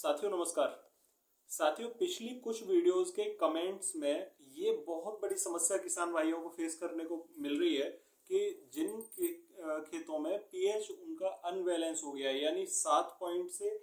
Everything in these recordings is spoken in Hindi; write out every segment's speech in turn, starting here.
साथियों नमस्कार। साथियों पिछली कुछ वीडियोस के कमेंट्स में ये बहुत बड़ी समस्या किसान भाइयों को फेस करने को मिल रही है कि जिन खेतों में पीएच उनका अनबैलेंस हो गया है, यानी 7 पॉइंट से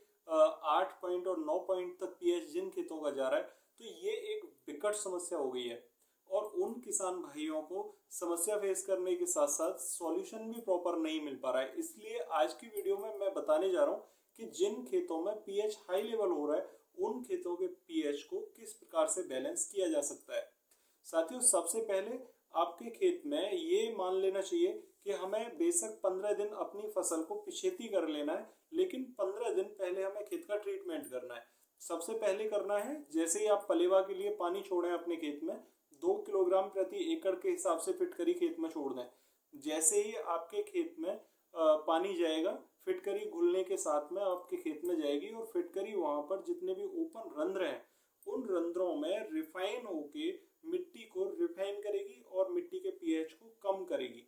8 पॉइंट और 9 पॉइंट तक पीएच जिन खेतों का जा रहा है, तो ये एक विकट समस्या हो गई है। और उन किसान भाइयों को समस्या फेस करने के साथ साथ सॉल्यूशन भी प्रॉपर नहीं मिल पा रहा है। इसलिए आज की वीडियो में मैं बताने जा रहा हूँ कि जिन खेतों में पीएच हाई लेवल हो रहा है, उन खेतों के पीएच को किस प्रकार से बैलेंस किया जा सकता है। साथियों सबसे पहले आपके खेत में ये मान लेना चाहिए कि हमें बेशक 15 दिन अपनी फसल को पिछेती कर लेना है, लेकिन 15 दिन पहले हमें खेत का ट्रीटमेंट करना है। सबसे पहले करना है, जैसे ही आप पलेवा के लिए पानी छोड़ें अपने खेत में 2 किलोग्राम प्रति एकड़ के हिसाब से फिटकरी खेत में छोड़ दें। जैसे ही आपके खेत में पानी जाएगा, फिटकरी घुलने के साथ में आपके खेत में जाएगी और फिटकरी वहां पर जितने भी ओपन रंध्र हैं, उन रंध्रों में रिफाइन होके मिट्टी को रिफाइन करेगी और मिट्टी के पीएच को कम करेगी।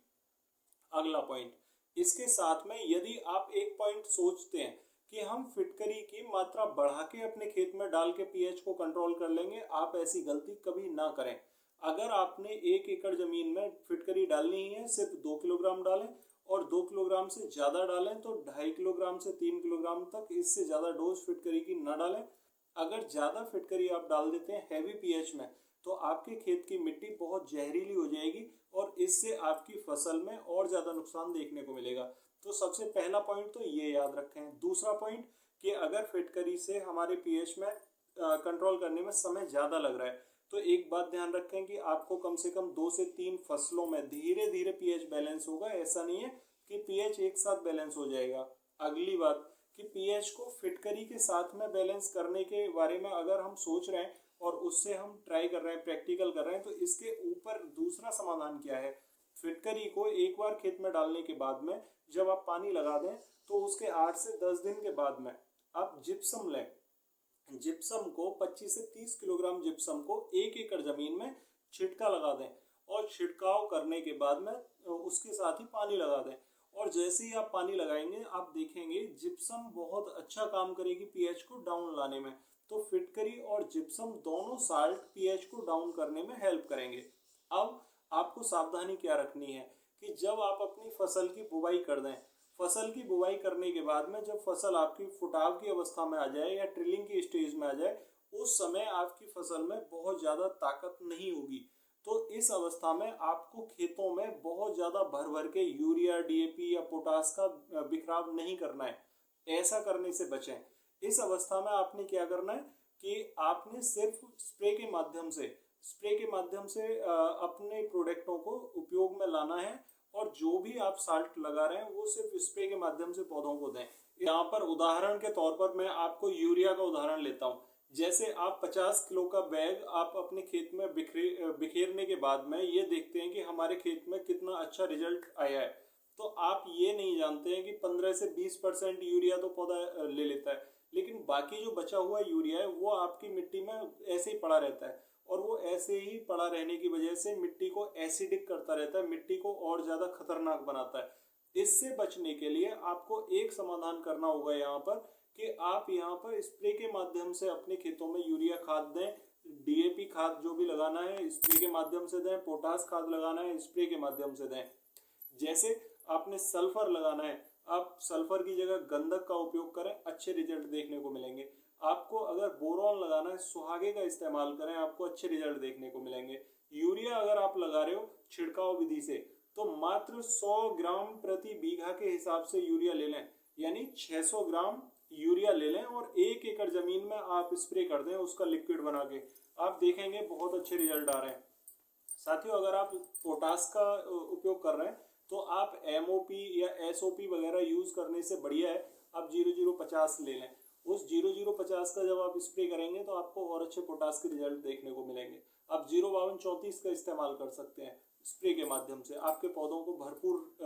अगला पॉइंट, इसके साथ में यदि आप एक पॉइंट सोचते हैं कि हम फिटकरी की मात्रा बढ़ा के अपने खेत में डाल के पीएच को कंट्रोल कर लेंगे, आप ऐसी गलती कभी ना करें। अगर आपने 1 एकड़ जमीन में फिटकरी डालनी है, सिर्फ 2 किलोग्राम डालें, और 2 किलोग्राम से ज्यादा डालें तो 2.5 किलोग्राम से 3 किलोग्राम तक, इससे ज्यादा डोज फिटकरी की ना डालें। अगर ज्यादा फिटकरी आप डाल देते हैं हैवी पीएच में, तो आपके खेत की मिट्टी बहुत जहरीली हो जाएगी और इससे आपकी फसल में और ज्यादा नुकसान देखने को मिलेगा। तो सबसे पहला पॉइंट तो ये याद रखें। दूसरा पॉइंट कि अगर फिटकरी से हमारे पीएच में कंट्रोल करने में समय ज्यादा लग रहा है, तो एक बात ध्यान रखें कि आपको कम से कम 2 से 3 फसलों में धीरे धीरे पीएच बैलेंस होगा। ऐसा नहीं है कि पीएच एक साथ बैलेंस हो जाएगा। अगली बात कि पीएच को फिटकरी के साथ में बैलेंस करने के बारे में अगर हम सोच रहे हैं और उससे हम ट्राई कर रहे हैं, प्रैक्टिकल कर रहे हैं, तो इसके ऊपर दूसरा समाधान क्या है। फिटकरी को एक बार खेत में डालने के बाद में जब आप पानी लगा दें, तो उसके 8 से 10 दिन के बाद में आप जिप्सम लें। जिप्सम को 25 से 30 किलोग्राम जिप्सम को 1 एकड़ जमीन में छिटका लगा दें और छिड़काव करने के बाद में उसके साथ ही पानी लगा दें। और जैसे ही आप पानी लगाएंगे, आप देखेंगे जिप्सम बहुत अच्छा काम करेगी पीएच को डाउन लाने में। तो फिटकरी और जिप्सम दोनों साल्ट पीएच को डाउन करने में हेल्प करेंगे। अब आपको सावधानी क्या रखनी है कि जब आप अपनी फसल की बुवाई कर दें, फसल की बुवाई करने के बाद में जब फसल आपकी फुटाव की अवस्था में आ जाए या ट्रिलिंग की स्टेज में आ जाए, उस समय आपकी फसल में बहुत ज्यादा ताकत नहीं होगी। तो इस अवस्था में आपको खेतों में बहुत ज्यादा भर भर के यूरिया, डीएपी या पोटास का बिखराव नहीं करना है। ऐसा करने से बचें। इस अवस्था में आपने क्या करना है कि आपने सिर्फ स्प्रे के माध्यम से अपने प्रोडक्टों को उपयोग में लाना है, और जो भी आप साल्ट लगा रहे हैं वो सिर्फ स्प्रे के माध्यम से पौधों को दें। यहाँ पर उदाहरण के तौर पर मैं आपको यूरिया का उदाहरण लेता हूँ। जैसे आप 50 किलो का बैग आप अपने खेत में बिखेरने के बाद में ये देखते हैं कि हमारे खेत में कितना अच्छा रिजल्ट आया है, तो आप ये नहीं जानते हैं कि 15 से 20% यूरिया तो पौधा ले लेता है, लेकिन बाकी जो बचा हुआ यूरिया है वो आपकी मिट्टी में ऐसे ही पड़ा रहता है, और वो ऐसे ही पड़ा रहने की वजह से मिट्टी को एसिडिक करता रहता है, मिट्टी को और ज्यादा खतरनाक बनाता है। इससे बचने के लिए आपको एक समाधान करना होगा यहाँ पर कि आप यहाँ पर स्प्रे के माध्यम से अपने खेतों में यूरिया खाद दें, डीएपी खाद जो भी लगाना है स्प्रे के माध्यम से दें, पोटास खाद लगाना है स्प्रे के माध्यम से दें। जैसे आपने सल्फर लगाना है, आप सल्फर की जगह गंधक का उपयोग करें, अच्छे रिजल्ट देखने को मिलेंगे। आपको अगर बोरॉन लगाना है, सुहागे का इस्तेमाल करें, आपको अच्छे रिजल्ट देखने को मिलेंगे। यूरिया अगर आप लगा रहे हो छिड़काव विधि से, तो मात्र 100 ग्राम प्रति बीघा के हिसाब से यूरिया ले लें, यानी 600 ग्राम यूरिया ले लें और 1 एकड़ जमीन में आप स्प्रे कर दें उसका लिक्विड बना के। आप देखेंगे बहुत अच्छे रिजल्ट आ रहे हैं। साथियों अगर आप पोटास का उपयोग कर रहे हैं, तो आप एमओपी या एसओपी वगैरह यूज करने से बढ़िया है आप 0050 ले लें। उस 0050 का जब आप स्प्रे करेंगे तो आपको और अच्छे पोटास के रिजल्ट देखने को मिलेंगे। आप 05234 का इस्तेमाल कर सकते हैं स्प्रे के माध्यम से, आपके पौधों को भरपूर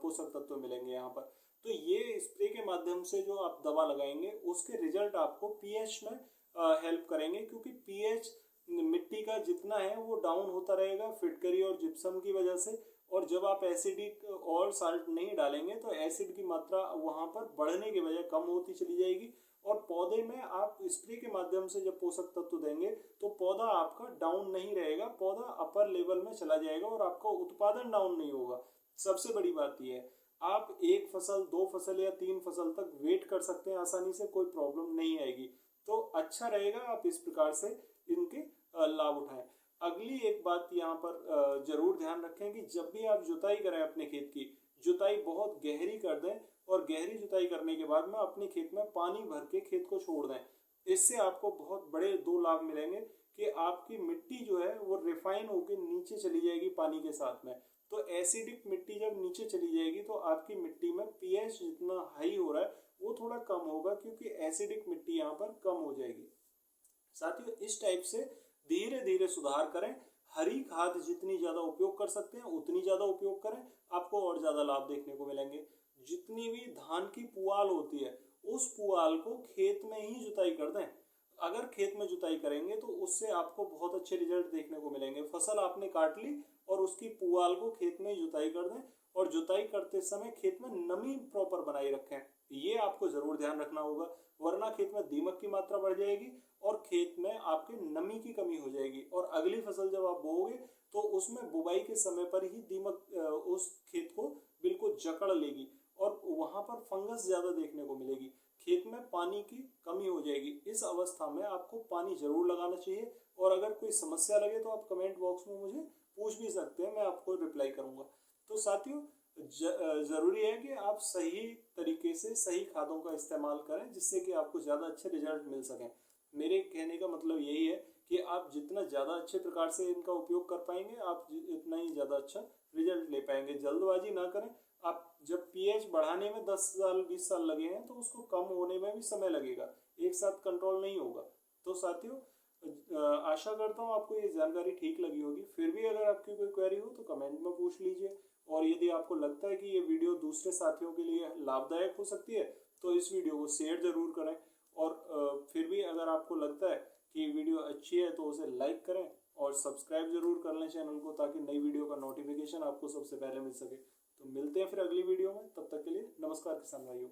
पोषक तत्व मिलेंगे यहाँ पर। तो ये स्प्रे के माध्यम से जो आप दवा लगाएंगे उसके रिजल्ट आपको पीएच में हेल्प करेंगे, क्योंकि पीएच मिट्टी का जितना है वो डाउन होता रहेगा फिटकरी और जिप्सम की वजह से, और जब आप एसिडिक और साल्ट नहीं डालेंगे तो एसिड की मात्रा वहां पर बढ़ने के बजाय कम होती चली जाएगी, और पौधे में आप स्प्रे के माध्यम से जब पोषक तत्व देंगे तो पौधा आपका डाउन नहीं रहेगा, पौधा अपर लेवल में चला जाएगा और आपका उत्पादन डाउन नहीं होगा। सबसे बड़ी बात यह है, आप एक फसल, दो फसल या तीन फसल तक वेट कर सकते हैं आसानी से, कोई प्रॉब्लम नहीं आएगी। तो अच्छा रहेगा आप इस प्रकार से इनके लाभ उठाएं। अगली एक बात यहाँ पर जरूर ध्यान रखें कि जब भी आप जुताई करें अपने खेत की, जुताई बहुत गहरी कर दें, और गहरी जुताई करने के बाद में अपने खेत में पानी भर के खेत को छोड़ दें। इससे आपको बहुत बड़े दो लाभ मिलेंगे कि आपकी मिट्टी जो है वो रिफाइन होकर नीचे चली जाएगी पानी के साथ में। तो एसिडिक मिट्टी जब नीचे चली जाएगी तो आपकी मिट्टी में पीएच जितना हाई हो रहा है वो थोड़ा कम होगा, क्योंकि एसिडिक मिट्टी यहाँ पर कम हो जाएगी। साथियों, इस टाइप से धीरे धीरे सुधार करें। हरी खाद जितनी ज्यादा उपयोग कर सकते हैं उतनी ज्यादा उपयोग करें, आपको और ज्यादा लाभ देखने को मिलेंगे। जितनी भी धान की पुआल होती है उस पुआल को खेत में ही जुताई कर दें। अगर खेत में जुताई करेंगे तो उससे आपको बहुत अच्छे रिजल्ट देखने को मिलेंगे। फसल आपने काट ली और उसकी पुआल को खेत में ही जुताई कर दें, और जुताई करते समय खेत में नमी प्रॉपर बनाए रखें। ये आपको जरूर ध्यान रखना होगा, वरना खेत में दीमक की मात्रा बढ़ जाएगी और खेत में आपके नमी की कमी हो जाएगी, और अगली फसल जब आप बोओगे तो उसमें बुवाई के समय पर ही दीमक उस खेत को बिल्कुल जकड़ लेगी और वहां पर फंगस ज्यादा देखने को मिलेगी, खेत में पानी की कमी हो जाएगी। इस अवस्था में आपको पानी जरूर लगाना चाहिए, और अगर कोई समस्या लगे तो आप कमेंट बॉक्स में मुझे पूछ भी सकते हैं, मैं आपको रिप्लाई करूंगा। तो साथियों, जरूरी है कि आप सही तरीके से सही खादों का इस्तेमाल करें, जिससे कि आपको ज़्यादा अच्छे रिजल्ट मिल सकें। मेरे कहने का मतलब यही है कि आप जितना ज़्यादा अच्छे प्रकार से इनका उपयोग कर पाएंगे, आप इतना ही ज़्यादा अच्छा रिजल्ट ले पाएंगे। जल्दबाजी ना करें। आप जब पीएच बढ़ाने में 10 साल 20 साल लगे हैं तो उसको कम होने में भी समय लगेगा, एक साथ कंट्रोल नहीं होगा। तो साथियों, आशा करता हूँ आपको ये जानकारी ठीक लगी होगी। फिर भी अगर आपकी कोई क्वेरी हो तो कमेंट में पूछ लीजिए, और यदि आपको लगता है कि ये वीडियो दूसरे साथियों के लिए लाभदायक हो सकती है तो इस वीडियो को शेयर जरूर करें। और फिर भी अगर आपको लगता है कि ये वीडियो अच्छी है तो उसे लाइक करें और सब्सक्राइब जरूर कर लें चैनल को, ताकि नई वीडियो का नोटिफिकेशन आपको सबसे पहले मिल सके। तो मिलते हैं फिर अगली वीडियो में, तब तक के लिए नमस्कार किसान भाइयों।